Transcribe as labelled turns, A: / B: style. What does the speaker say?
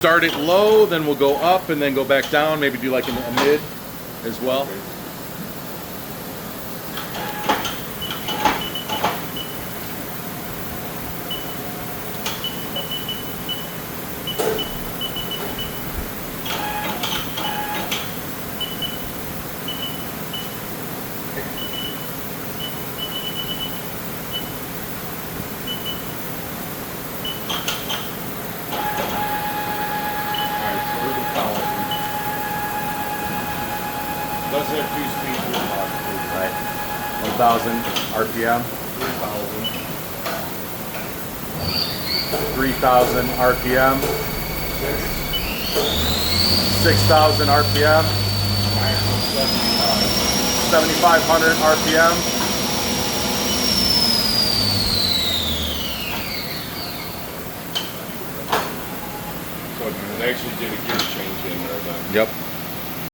A: Start it low, then we'll go up and then go back down. Maybe do like a mid as well.
B: Does have 2 speeds with
A: Right. 1,000 RPM. 3,000 RPM. 6,000 RPM. 7,500 RPM.
B: So it actually did a gear change in there then.
A: Yep.